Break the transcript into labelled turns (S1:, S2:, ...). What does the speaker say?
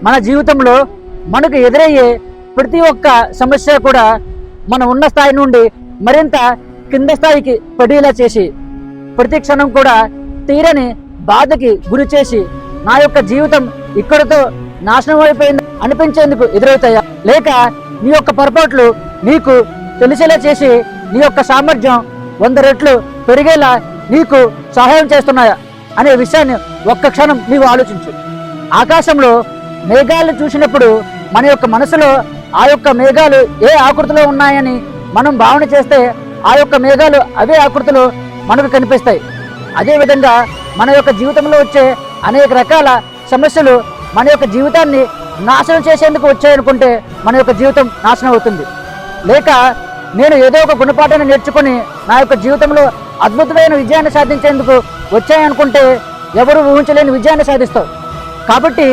S1: మన జీవితంలో మనకు ఎదురయ్యే ప్రతి ఒక్క సమస్య కూడా మనం ఉన్న స్థాయి నుండి మరింత కింద స్థాయికి పడేలా చేసి ప్రతి క్షణం కూడా తీరని బాధకి గురి చేసి నా యొక్క జీవితం ఇక్కడతో నాశనం అయిపోయింది అనిపించేందుకు ఎదురవుతాయా, లేక నీ యొక్క పొరపాట్లు నీకు తెలిసేలా చేసి నీ యొక్క సామర్థ్యం 100 రెట్లు పెరిగేలా నీకు సహాయం చేస్తున్నాయా అనే విషయాన్ని ఒక్క క్షణం నీవు ఆలోచించు. ఆకాశంలో మేఘాలు చూసినప్పుడు మన యొక్క మనసులో ఆ యొక్క మేఘాలు ఏ ఆకృతిలో ఉన్నాయని మనం భావన చేస్తే ఆ యొక్క మేఘాలు అవే ఆకృతిలో మనకు కనిపిస్తాయి. అదేవిధంగా మన యొక్క జీవితంలో వచ్చే అనేక రకాల సమస్యలు మన యొక్క జీవితాన్ని నాశనం చేసేందుకు వచ్చాయనుకుంటే మన యొక్క జీవితం నాశనం అవుతుంది. లేక నేను ఏదో ఒక గుణపాఠాన్ని నేర్చుకుని నా యొక్క జీవితంలో అద్భుతమైన విజయాన్ని సాధించేందుకు వచ్చాయనుకుంటే ఎవరు ఊహించలేని విజయాన్ని సాధిస్తావు. కాబట్టి